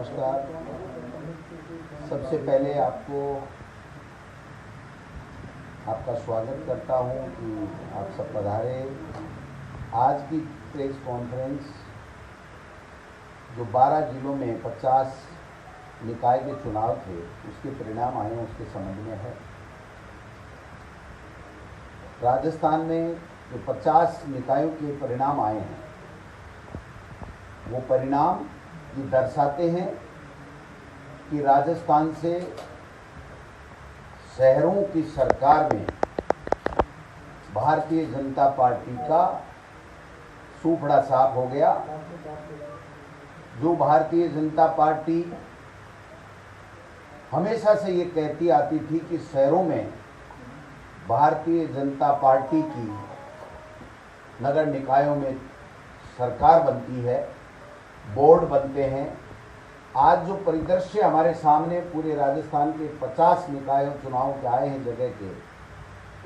नमस्कार। सबसे पहले आपका स्वागत करता हूं कि आप सब पधारे। आज की प्रेस कॉन्फ्रेंस जो 12 जिलों में 50 निकाय के चुनाव थे उसके परिणाम आए हैं उसके संबंध में है। राजस्थान में जो 50 निकायों के परिणाम आए हैं वो परिणाम ये दर्शाते हैं कि राजस्थान से शहरों की सरकार में भारतीय जनता पार्टी का सूपड़ा साफ हो गया। जो भारतीय जनता पार्टी हमेशा से ये कहती आती थी कि शहरों में भारतीय जनता पार्टी की नगर निकायों में सरकार बनती है, बोर्ड बनते हैं। आज जो परिदृश्य हमारे सामने पूरे राजस्थान के 50 निकायों चुनाव के आए हैं जगह के,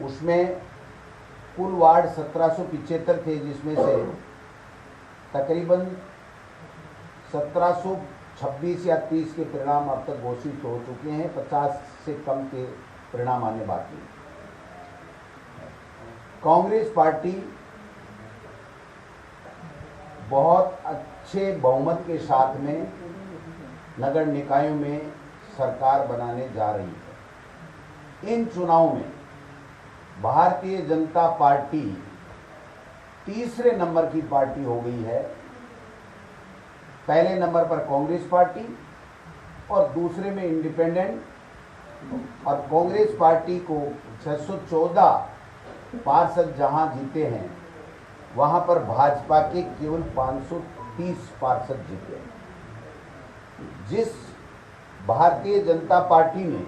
उसमें कुल वार्ड 1775 थे, जिसमें से तकरीबन 1726 या 30 के परिणाम अब तक घोषित हो चुके हैं। 50 से कम के परिणाम आने बाकी। कांग्रेस पार्टी बहुत अच्छे बहुमत के साथ में नगर निकायों में सरकार बनाने जा रही है। इन चुनावों में भारतीय जनता पार्टी तीसरे नंबर की पार्टी हो गई है। पहले नंबर पर कांग्रेस पार्टी और दूसरे में इंडिपेंडेंट, और कांग्रेस पार्टी को 614 पार्षद जहां जीते हैं वहां पर भाजपा के केवल 530 पार्षद जीते। जिस भारतीय जनता पार्टी ने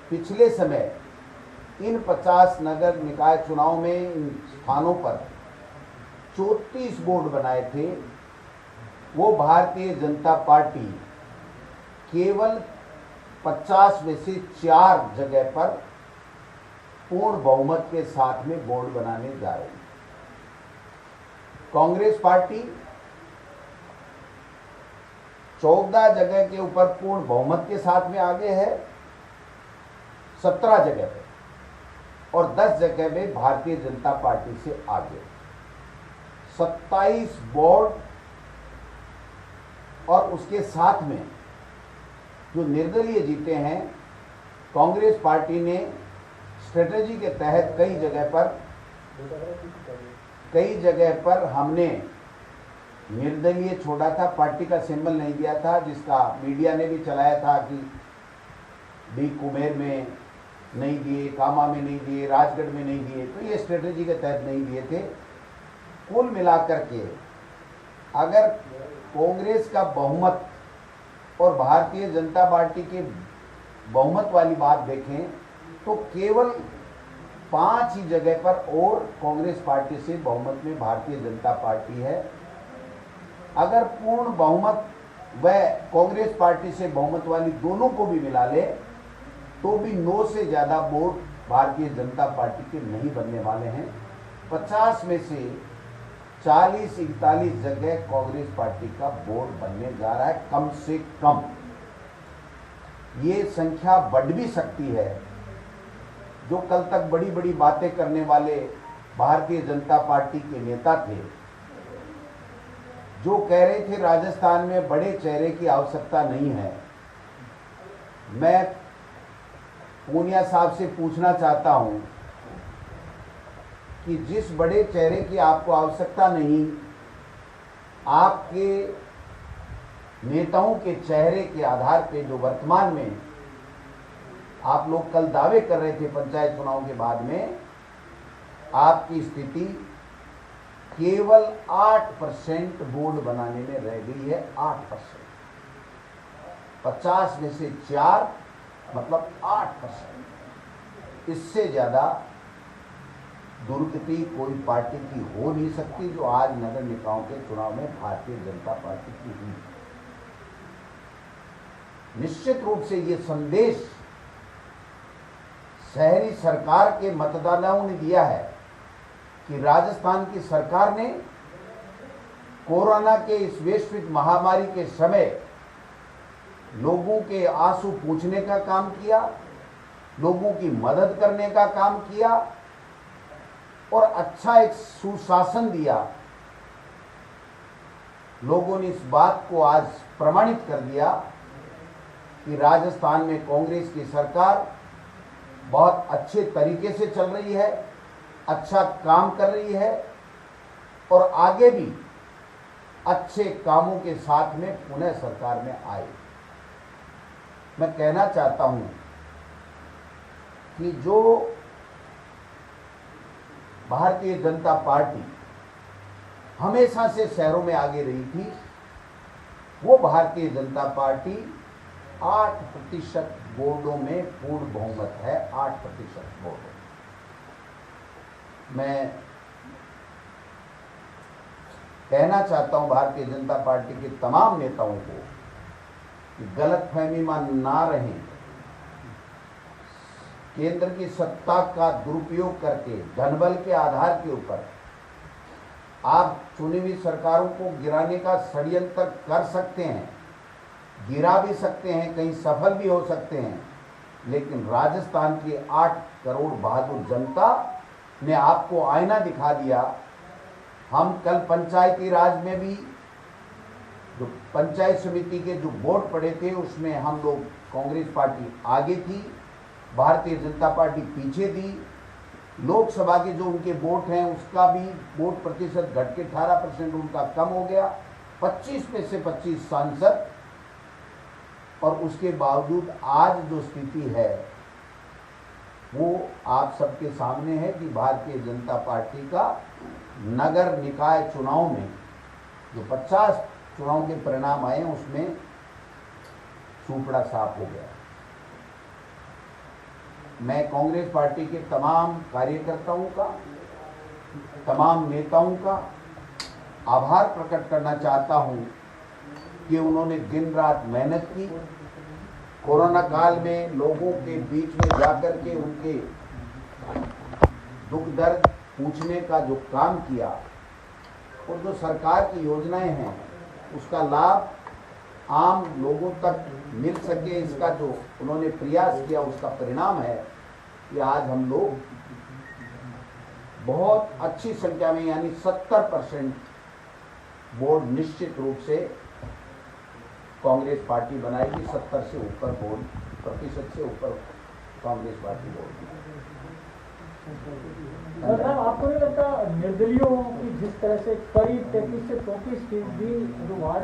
पिछले समय इन 50 नगर निकाय चुनाव में इन स्थानों पर 34 बोर्ड बनाए थे, वो भारतीय जनता पार्टी केवल 50 में से 4 जगह पर पूर्ण बहुमत के साथ में बोर्ड बनाने जा रही है। कांग्रेस पार्टी 14 जगह के ऊपर पूर्ण बहुमत के साथ में आगे है, 17 जगह पे, और 10 जगह में भारतीय जनता पार्टी से आगे। 27 बोर्ड और उसके साथ में जो निर्दलीय जीते हैं, कांग्रेस पार्टी ने स्ट्रेटेजी के तहत कई जगह पर हमने निर्दलीय छोड़ा था, पार्टी का सिंबल नहीं दिया था, जिसका मीडिया ने भी चलाया था कि डी कुमेर में नहीं दिए, कामा में नहीं दिए, राजगढ़ में नहीं दिए। तो ये स्ट्रेटेजी के तहत नहीं दिए थे। कुल मिलाकर के अगर कांग्रेस का बहुमत और भारतीय जनता पार्टी के बहुमत वाली बात देखें तो केवल 5 ही जगह पर और कांग्रेस पार्टी से बहुमत में भारतीय जनता पार्टी है। अगर पूर्ण बहुमत व कांग्रेस पार्टी से बहुमत वाली दोनों को भी मिला ले तो भी 9 से ज्यादा बोर्ड भारतीय जनता पार्टी के नहीं बनने वाले हैं। 50 में से 40-41 जगह कांग्रेस पार्टी का बोर्ड बनने जा रहा है, कम से कम। ये संख्या बढ़ भी सकती है। जो कल तक बड़ी बड़ी बातें करने वाले भारतीय जनता पार्टी के नेता थे, जो कह रहे थे राजस्थान में बड़े चेहरे की आवश्यकता नहीं है, मैं पूनिया साहब से पूछना चाहता हूं कि जिस बड़े चेहरे की आपको आवश्यकता नहीं, आपके नेताओं के चेहरे के आधार पे जो वर्तमान में आप लोग कल दावे कर रहे थे पंचायत चुनाव के बाद में, आपकी स्थिति केवल 8% बोर्ड बनाने में रह गई है। 8%, 50 में से 4 मतलब 8%। इससे ज्यादा दुर्गति कोई पार्टी की हो नहीं सकती जो आज नगर निकायों के चुनाव में भारतीय जनता पार्टी की हुई। निश्चित रूप से ये संदेश शहरी सरकार के मतदाताओं ने दिया है कि राजस्थान की सरकार ने कोरोना के इस वैश्विक महामारी के समय लोगों के आंसू पूंछने का काम किया, लोगों की मदद करने का काम किया और अच्छा एक सुशासन दिया। लोगों ने इस बात को आज प्रमाणित कर दिया कि राजस्थान में कांग्रेस की सरकार बहुत अच्छे तरीके से चल रही है, अच्छा काम कर रही है और आगे भी अच्छे कामों के साथ में पुनः सरकार में आए। मैं कहना चाहता हूं कि जो भारतीय जनता पार्टी हमेशा से शहरों में आगे रही थी, वो भारतीय जनता पार्टी 8% बोर्डों में पूर्ण बहुमत है। 8% बोर्डों। मैं कहना चाहता हूं भारतीय जनता पार्टी के तमाम नेताओं को कि गलतफहमी में ना रहें। केंद्र की सत्ता का दुरुपयोग करके धनबल के आधार के ऊपर आप चुनी हुई सरकारों को गिराने का षड्यंत्र कर सकते हैं, गिरा भी सकते हैं, कहीं सफल भी हो सकते हैं, लेकिन राजस्थान की 8 करोड़ बहादुर जनता ने आपको आईना दिखा दिया। हम कल पंचायती राज में भी जो पंचायत समिति के जो वोट पड़े थे उसमें हम लोग कांग्रेस पार्टी आगे थी, भारतीय जनता पार्टी पीछे थी। लोकसभा के जो उनके वोट हैं उसका भी वोट प्रतिशत घट के 18% उनका कम हो गया, 25 में से 25 सांसद। और उसके बावजूद आज जो स्थिति है वो आप सबके सामने है कि भारतीय जनता पार्टी का नगर निकाय चुनाव में जो 50 चुनाव के परिणाम आए उसमें सूपड़ा साफ हो गया। मैं कांग्रेस पार्टी के तमाम कार्यकर्ताओं का, तमाम नेताओं का आभार प्रकट करना चाहता हूं कि उन्होंने दिन रात मेहनत की, कोरोना काल में लोगों के बीच में जाकर के उनके दुख दर्द पूछने का जो काम किया और जो सरकार की योजनाएं हैं उसका लाभ आम लोगों तक मिल सके, इसका जो उन्होंने प्रयास किया उसका परिणाम है कि आज हम लोग बहुत अच्छी संख्या में यानी 70% वोट निश्चित रूप से कांग्रेस पार्टी बनाएगी। 70 से ऊपर वोट, प्रतिशत से ऊपर कांग्रेस पार्टी वोट। आपको नहीं लगता निर्दलीयों की जिस तरह से करीब 33 से 34% जो वार्ड